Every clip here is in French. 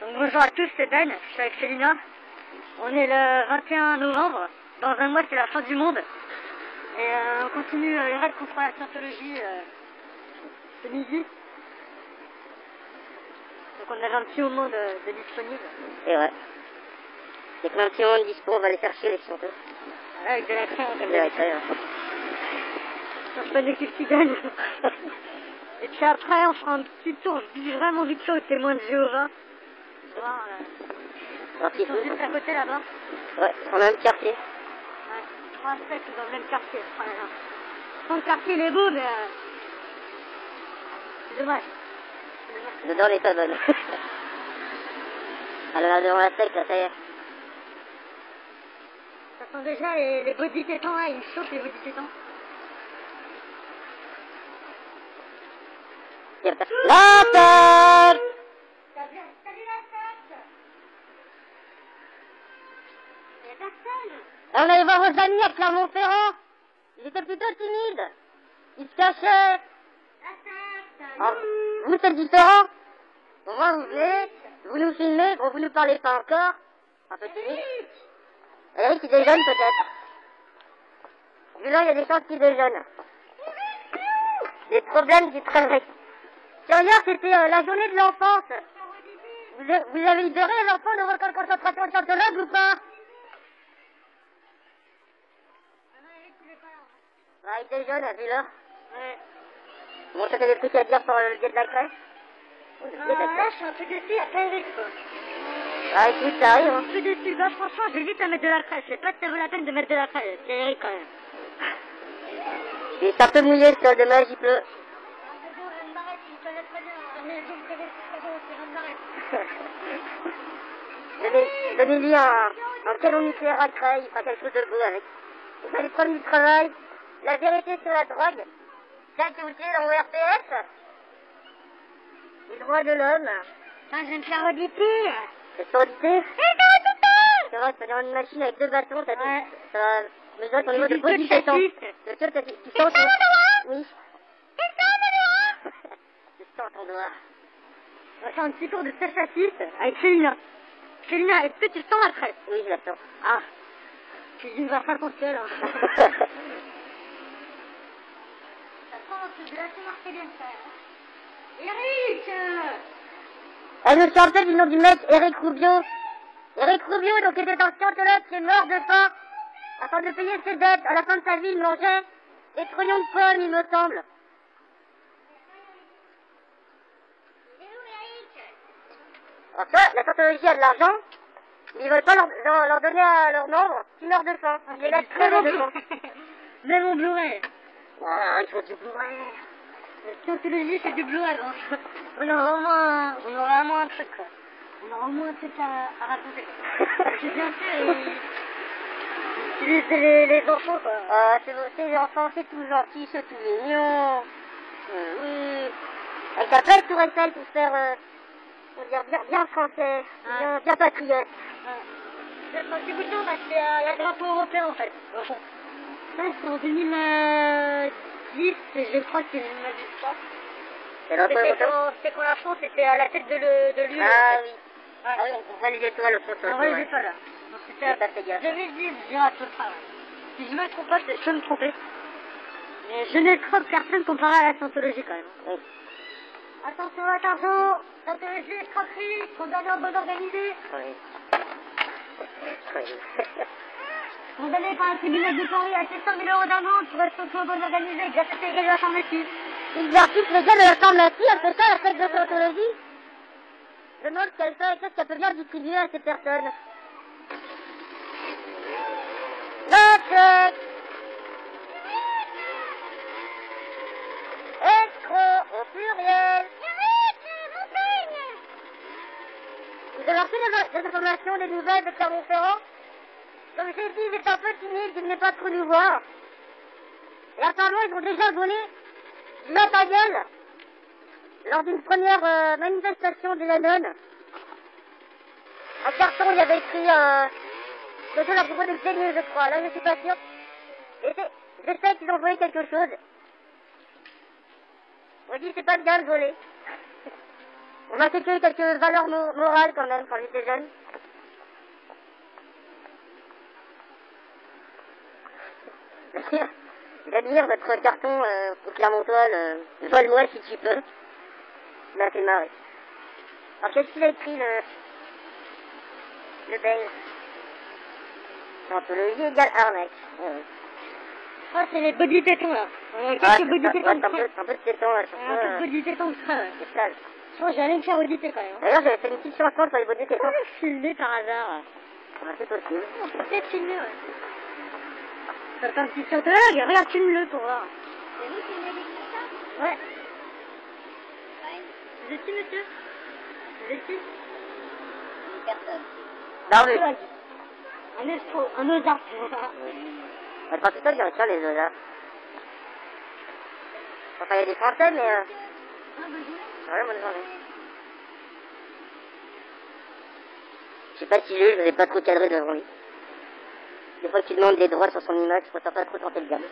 Donc bonjour à tous, c'est Ben, je suis avec Célina. On est le 21 novembre, dans un mois c'est la fin du monde. Et on continue les règles contre la scientologie ce midi. Donc on avait un petit moment de disponible. C'est vrai. Dès qu'on a un petit moment de dispo, on va aller chercher les scientos. Avec de la crème, Avec de la crème. On se fait des qui gagne. Et puis après on fera un petit tour vraiment vite fait aux témoins de Jéhovah. Voir ils sont juste à côté là-bas. Ouais, on a un quartier. Ouais, 3 sectes dans le même quartier. Le quartier il est beau, mais c'est dommage. Dedans, elle est pas bonne. Alors là, devant la secte, là, ça y est. Ça sent déjà les body tétans, là, ils chauffent les body tétans. La secte! Salut la secte! Il y a personne! On allait voir vos amis à Clermont-Ferrand. Ils étaient plutôt timides. Ils se cachaient. La secte! Alors, vous, c'est différent. Au moins, vous nous filmez, bon, vous nous parlez pas encore. Un peu timide. Eric, il déjeune peut-être. Vu là, il y a des chances qu'il déjeune. Des problèmes du travail. Tiens, hier, c'était la journée de l'enfance. Vous avez libéré les enfants de votre camp de concentration scientologue ou pas? Ah, il déjeune, vu l'heure. Ouais. Bon, ça fait des trucs à dire sur le biais de la crèche. Là, je suis un peu déçu, il y a pas Eric, quoi. Ah, écoute, ça arrive, Je hein. suis déçu, là, franchement, j'hésite à mettre de la crèche. Je sais pas si ça vaut la peine de mettre de la crèche. C'est Eric, quand même. Il est un peu mouillé, c'est dommage, il pleut. Donnez-lui un canon nucléaire à Creil, il fera quelque chose de beau avec. Il va lui prendre du travail. La vérité sur la drogue, celle que vous tirez dans vos RPS. Les droits de l'homme. Putain, je vais me faire auditer. C'est sur audité. C'est vrai, ça devient une machine avec 2 bâtons, ça Ouais. ça va mesurer ton niveau de Le body tétan. chassis. Le seul chassis. Tu sens ton... Oui. Je sens ton doigt. On va faire un petit tour de test chassis avec Célina. Célina, est-ce que tu sens la crèche? Oui, je la sens. Ah. Tu dis, va faire ton ciel, hein. Ça sent de la marqué bien ça. Eric! Elle me rappelle du nom du mec, Eric Rubio. Eric Rubio, donc, était un scientologue qui est mort de faim. Afin de payer ses dettes, à la fin de sa vie, il mangeait des trognons de pommes, il me semble. Alors ça, la scientologie a de l'argent, mais ils veulent pas leur donner à leurs membres qui meurent de faim. Ils les laissent crever de faim. Même mon Blu-ray. Ah, il faut du Blu-ray. Scientologie, c'est du Blu-ray. On aura vraiment un truc, quoi. On aura au moins un truc à raconter. J'ai bien fait les enfants, quoi. Ah, c'est les enfants, c'est tout gentil, c'est tout mignon. Oui. Avec la belle tour Eiffel pour faire, on va dire, bien français, bien patriote. C'est pas si bouton parce qu'il y a le drapeau européen, en fait, au fond. Ça, c'est en 2010, je crois que c'est 2010. C'est le drapeau européen. C'était quand la France était à la tête de l'UE. Ah oui. Ouais. Ah oui, on voit les étoiles au fond. On voit les étoiles, là. Donc c'était Ça fait gaffe. 2010, je dirais à peu près. Si je me trompe pas, je peux me tromper. Mais je n'ai trop de personnes comparées à la scientologie, quand même. Oui. Attention à l'argent, scientologie, escroquerie, condamné en bonne organisée. Oui. Oui. Condamné par un tribunal de Paris à 700 000 € d'amende pour escroquerie en bonne organisée grâce à ses règles de la pharmacie. Exercice légal de la pharmacie, elle fait ça, la fête de scientologie. Je me demande ce qu'elle fait et qu'est-ce qu'elle peut bien distribuer à ces personnes. La secte. Escroc au pluriel. Vous avez reçu des informations, des nouvelles de Clermont-Ferrand? Comme j'ai dit, ils étaient un peu timides, ils venaient pas trop nous voir. Et apparemment, ils ont déjà volé du matériel lors d'une première manifestation des Lennon. Un carton, il y avait écrit quelque chose à propos de Xenier, je crois. Là, je suis pas sûr. Et je sais qu'ils ont volé quelque chose. On dit, c'est pas bien de voler. On m'a inculqué quelques valeurs morales quand même quand j'étais jeune. J'admire votre carton au Clermontois, vole-moi si tu peux. Ça m'a fait marrer. Alors qu'est-ce qu'il a écrit le Belge? Anthologie égale arnaque. Ah, c'est les body tétons là. Quelques body tétons. un peu de tétons là, sur Un peu de body tétons, ça. c'est sale. Je pense que j'allais me faire auditer quand même. D'ailleurs, j'avais fait une petite chanson sur les body tétons. Filmé par hasard. C'est possible. On peut peut-être filmer, ouais. Ça fait un petit sautage, regarde, filme-le pour voir. C'est vous qui m'avez dit ça? Ouais. Vous êtes qui, monsieur? Vous êtes qui? Personne. Non, mais... Un escroc, un osard. Je pense que ça, j'aurais ça, les osards. Enfin, il y a des Français, mais... Ouais, bonne journée. Je sais pas si je n'ai pas trop cadré devant lui. Des fois qu'il demande des droits sur son image, je préfère pas trop tenter le gamme.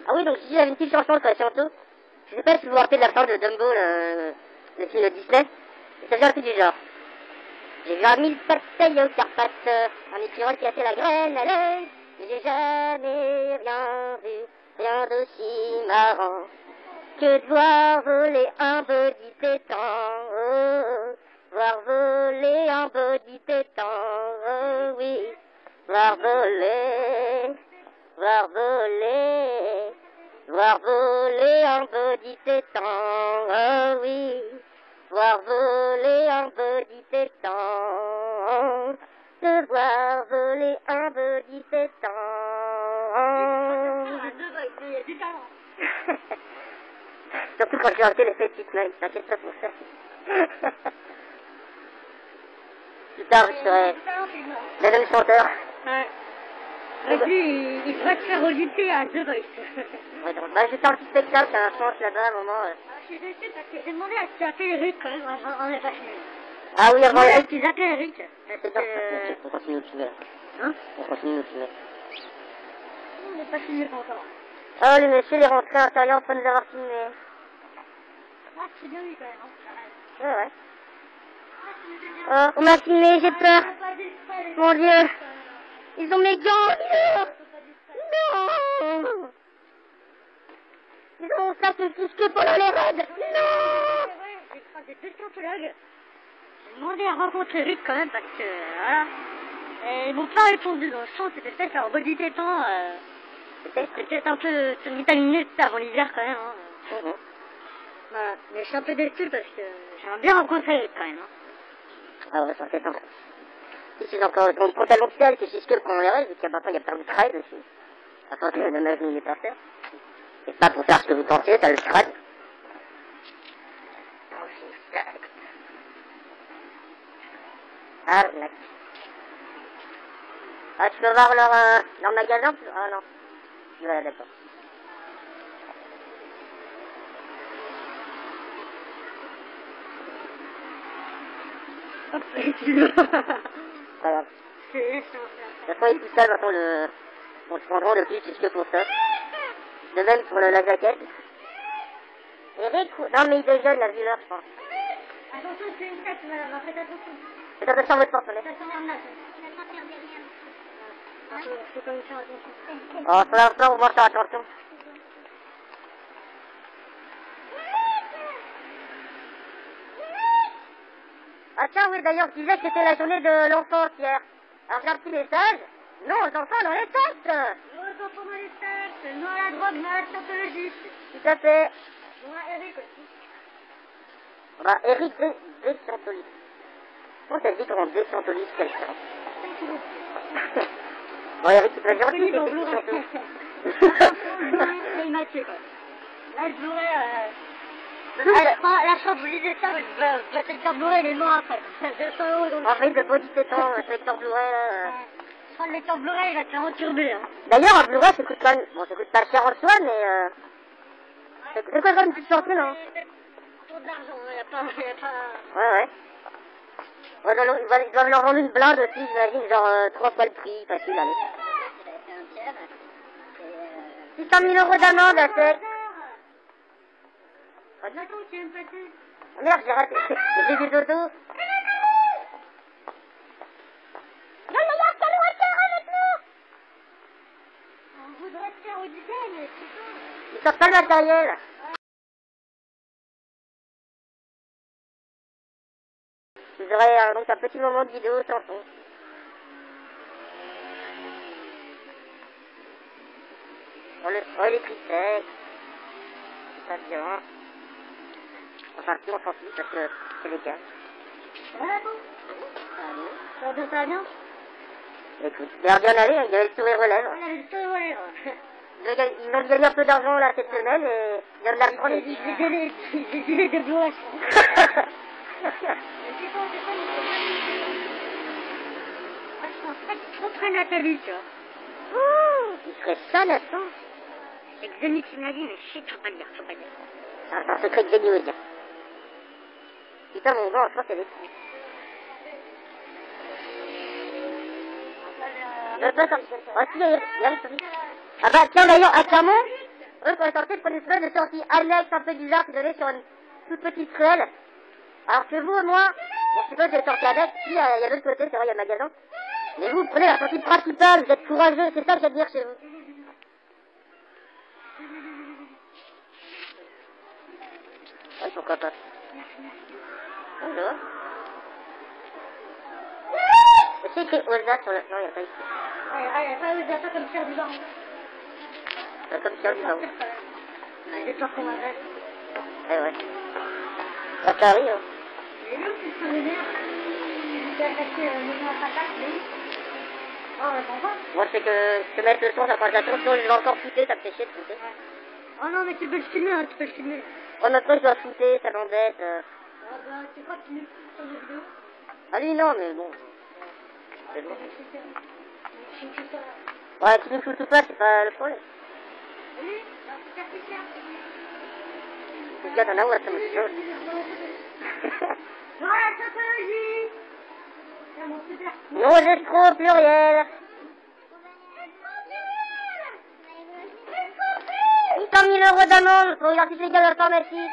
Ah oui, donc si j'avais une petite chanson sur la Sciento, je sais pas si vous vous rappelez de la fin de Dumbo, le film de Disney, et ça vient un peu du genre. J'ai vu 1000 batailles aux Carpates, un écureuil qui a fait la graine à l'œil, mais j'ai jamais rien vu, rien d'aussi marrant, que de voir voler un body pétant, oh, voir voler un body pétant, oh oui, voir voler, voir voler, voir voler un body pétant, oh oui, voir voler un body pétant, de voir voler un body pétant. Il y a du talent. Surtout quand j'ai raté les petites mails, t'inquiète pas pour ça. Plus tard, je serai le même chanteur. Ouais. Et puis, il devrait te faire auditer à The Voice. Ouais, donc, bah, j'étais en petit spectacle à un chance là-bas à un moment. Je suis déçu parce que j'ai demandé à ce qu'il appelle Eric quand même, on n'est pas fini. Ah oui, avant Est-ce qu'ils appellent Eric? C'est bien, on continue de filmer. Hein? On continue de filmer. On n'est pas fini encore. Oh, le monsieur, il est rentré à l'intérieur pour nous avoir filmé. Ah, c'est bien lui quand même. Hein? Ouais, ouais. Oh, on m'a filmé, j'ai peur. Mon Dieu. Ils ont mes gants. Non. Ils ont ça que pendant les raids. Non. J'ai croisé deux scientologues. J'ai demandé à rencontrer Eric quand même parce que, voilà. Et ils m'ont pas répondu dans le champ, c'était peut-être leur body tétant, peut-être un peu sur une minutes avant l'hiver quand même. Hein. Voilà. Mais je suis un peu déçu parce que j'aimerais bien rencontrer Eric quand même. Hein. Ah ouais, ça fait sympa. Si c'est encore ton pantalon social, c'est juste que qu'on les règle, vu qu'il y a maintenant il y a plein de crades aussi. Attendez, le mec n'est pas faire. Et pas pour faire ce que vous pensez, t'as le crade. Ah, là. Ah, tu peux voir leur magasin? Ah non. Ouais, d'accord. Pas grave. De toute façon, il est tout seul, maintenant on se prendra le plus jusque pour ça. De même pour la jaquette. Eric, non mais il déjeune, la vu l'heure, je pense. Attention, c'est une tête, madame, faites attention. Faites attention à votre porte-monnaie. Ça s'emmerde là. Faut quand même faire attention. Oh, pour l'instant, on va faire attention. Ah tiens, oui, d'ailleurs, je disais que c'était la journée de l'enfance hier. Alors j'ai un petit message. Non aux enfants dans les textes. Non aux enfants dans les textes, non à la drogue, non à la scientologie. Tout à fait. Non à Eric aussi. Bah, Eric Descientoliste. Comment ça se dit qu'on déscientolise quelqu'un? Bon, Eric, tu peux gentil, c'est petit surtout. C'est Mathieu, quoi. Là, je voudrais, la chance, vous lisez ça, je vais te le faire bourrer les mots après. 200 € dans le En fait, le body tétan, le lecteur Blu-ray, là. Je prends le lecteur Blu-ray, il va te faire enturber, hein. D'ailleurs, un Blu-ray, ça coûte quand même, bon, ça coûte pas cher en soi, mais c'est quoi comme une petite chanson, non? Pour de l'argent, il y a pas... Ouais, ouais. Ouais, ils doivent leur vendre une blinde aussi, j'imagine, genre 3 fois le prix, facile, allez. 600 000 € d'amende, à sec. Attends, tu viens de passer. Oh, merde, j'ai raté. J'ai du dodo. Non, mais il y a un calorifère avec nous. On voudrait te faire au duquel, mais c'est tout. Ils sortent pas le matériel. Vous aurez donc un petit moment de vidéo sans son. Oh, les prix secs. Ça bien. Enfin, si on s'en fiche parce que c'est légal. Voilà, bon. Ça va bien? Écoute, bien aller, il y avait le sourire aux lèvres. On avait le sourire aux lèvres. Ils ont gagné un peu d'argent là cette semaine et il vient de la reprendre. J'ai dû des boulots. Je pense pas qu'ils trop prennent la télé, tu vois. Il serait ça, Nathan. C'est que Denis qui me l'a dit, mais shit, faut pas le dire, faut pas le dire. C'est un secret de Denis au dire. Putain, mon gars, je pense qu'elle est fou. Je peux sortir. Ah, si, il y a une sortie. Ah bah, tiens, d'ailleurs, à Clermont, eux, quand ils sortaient, ils prenaient une espèce de sortie annexe un peu bizarre qui donnait sur une toute petite ruelle. Alors que vous, moi, bon, je sais pas si c'est sortie annexe, si, il y a l'autre côté, c'est vrai, il y a un magasin. Mais vous prenez la sortie principale, vous êtes courageux, c'est ça que j'aime dire chez vous. Oui, pourquoi pas. Bonjour. C'est écrit Osa sur le... Non, il n'y a pas ici. Il n'y a pas ça comme faire du baron. Comme Pierre du Baron. J'ai peur qu'on m'arrête. Eh ouais. Ça t'arrive, hein. J'ai vu que tu te l'énerve. Tu as attaqué le nom à sa place, mais... Oh, on attend pas. Moi, c'est que je te mets le son, ça prend attention, sinon je vais encore fouter, ça me fait chier de fouter. Oh non, mais tu peux le filmer, hein, tu peux le filmer. Oh, maintenant je dois fouter, ça m'embête. Ah bah, tu crois que tu mets sur les vidéos? Ah lui, non, mais bon. C'est bon. Je suis ça. Ouais, tu nous fous tout pas, c'est pas le problème. Oui, c'est super. Ce gars, t'en as où, ça me chauffe. Voilà, sociologie. C'est mon super. Non, j'ai trop au pluriel. 800 000 € d'amende pour exercice légal informatique.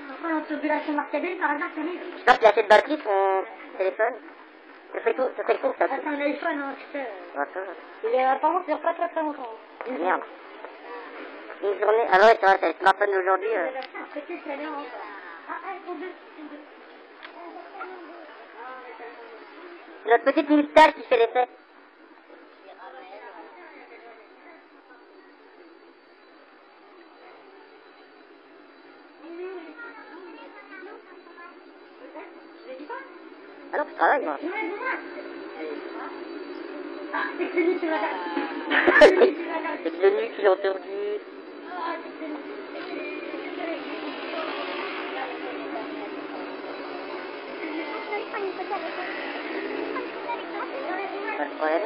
Pourquoi l'autoburation Marcabelle, par hasard, ça arrive? Je pense qu'il a assez de batterie son téléphone. Ça serait con que ça. Ah, c'est un iPhone, hein, tu sais. Ah, ça va. Il est apparemment, ça dure pas très longtemps. Merde. Une journée. Ah ouais, c'est vrai, c'est le smartphone d'aujourd'hui. Peut-être ça vient encore. Ah, ils sont deux. C'est notre petite moustache qui fait l'effet. Ah non, tu travailles, moi. Ah, c'est que lui, tu vas faire. C'est le nu qui l'a entendu. Ah, c'est que lui. Pas de problème.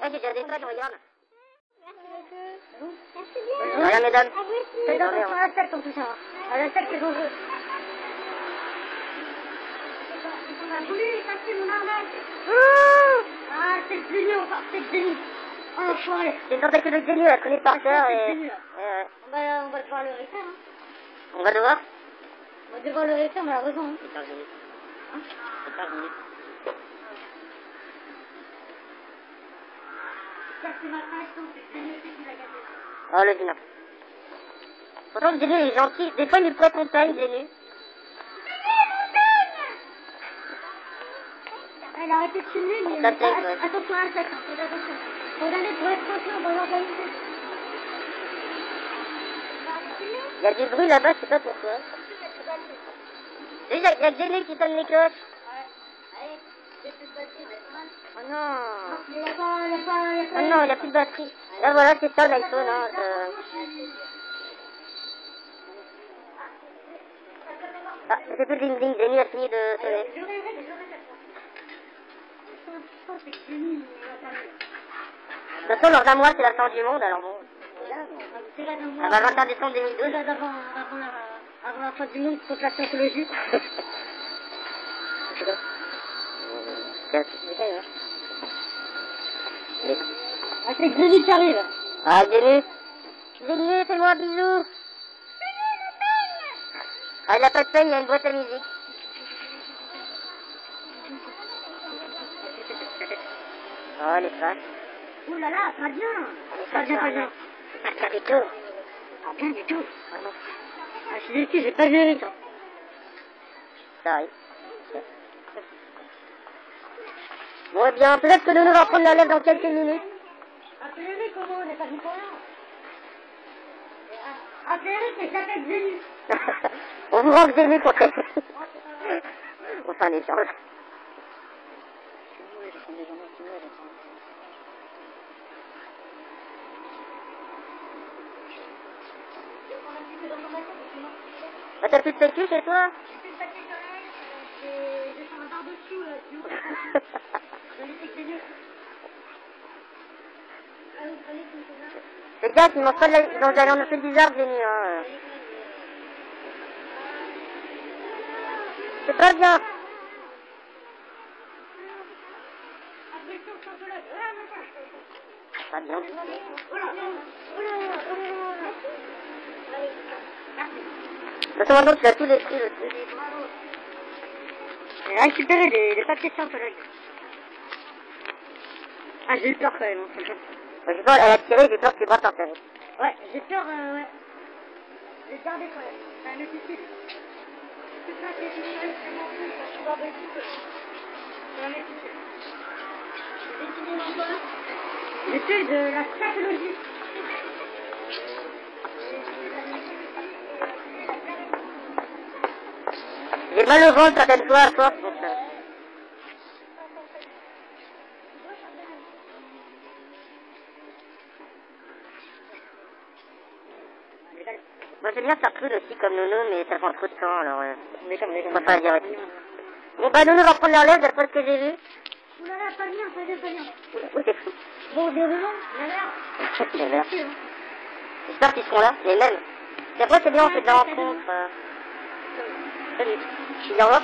Ah, j'ai déjà des fans, regarde. Rien, mesdames. C'est dans la salle, ton tout ça. À la salle, c'est dangereux. On a voulu effacer mon arnaque. Ah, c'est le génie, encore, c'est le génie. Oh, l'enfoiré. C'est une tentative de génie, elle connaît par cœur et... On va devoir le réfère, hein. On va devoir. On va devoir le réfère, malheureusement. Hein. C'est 15 minutes. C'est 15 minutes. Oh, le vilain. Pourtant, le Zénu est gentil. Des fois, il nous prête montagne, Zénu. Elle a arrêté de filmer, mais attention à un sac. Regardez, pour être conscient, on va l'organiser. Il y a du bruit là-bas, je sais pas pourquoi. Il y a Zénu qui sonne les cloches. Oh non. Il n'y a pas... Oh non, il n'y a plus de batterie. Là, voilà, c'est ça l'iPhone. Hein. Ah, c'est plus le ding-ding. Zénu a fini de sonner. De toute façon, lors d'un mois, c'est la fin du monde, alors bon. C'est là d'un mois. Ah bah, 21 décembre 2012. C'est là avant la fin du monde contre la scientologie. C'est quoi Ah, c'est Xénie qui arrive. Ah, Xénie. Xénie, fais-moi un bisou. Ah, il a pas de peine, il y a une boîte à musique. Oh, les faces. Ouh là là, pas bien. Pas bien, pas bien. Pas bien du tout. Pas bien du tout. Ah non. Ah, je suis déçu, j'ai pas géré ça. Ça arrive. Bon, eh bien, peut-être que nous va prendre la lèvre dans quelques minutes. Appelez-les comment, on n'est pas du pour rien. Appelez-les, c'est s'appelle Xénie. On vous rend Xénie pour ça. On fait un échange. Ah, t'as plus de sécu chez toi? J'ai fait un barbecue là, du haut. Les gars, ils mangent pas de la... Ils ont allé en fait bizarre, Xénie, hein. C'est pas bien. Pas bien. De toute façon, tu as tous les prix, le truc. J'ai récupéré des papiers scientologues. Ah, j'ai eu peur quand même. J'ai peur, elle a tiré, j'ai peur que tu battes en terre. Ouais, j'ai peur, ouais. J'ai gardé quand même. C'est un difficile. C'est ça qui est difficile, c'est mon truc, je suis barbecue. C'est un difficile. J'étais de la scientologie. J'ai mal au ventre certaines fois à force pour ça. Moi j'aime bien faire crude aussi comme Nono, mais ça prend trop de temps alors on va pas dire. Bon bah Nono va prendre leur lèvre d'après ce que j'ai vu. Oulala, pas bien, pas bien, pas bien. Oui c'est fou. Bon, des raisons, la merde. Les verts. J'espère qu'ils seront là, les mêmes. Et après c'est bien, on fait de la rencontre. Salut. Tu dis au revoir.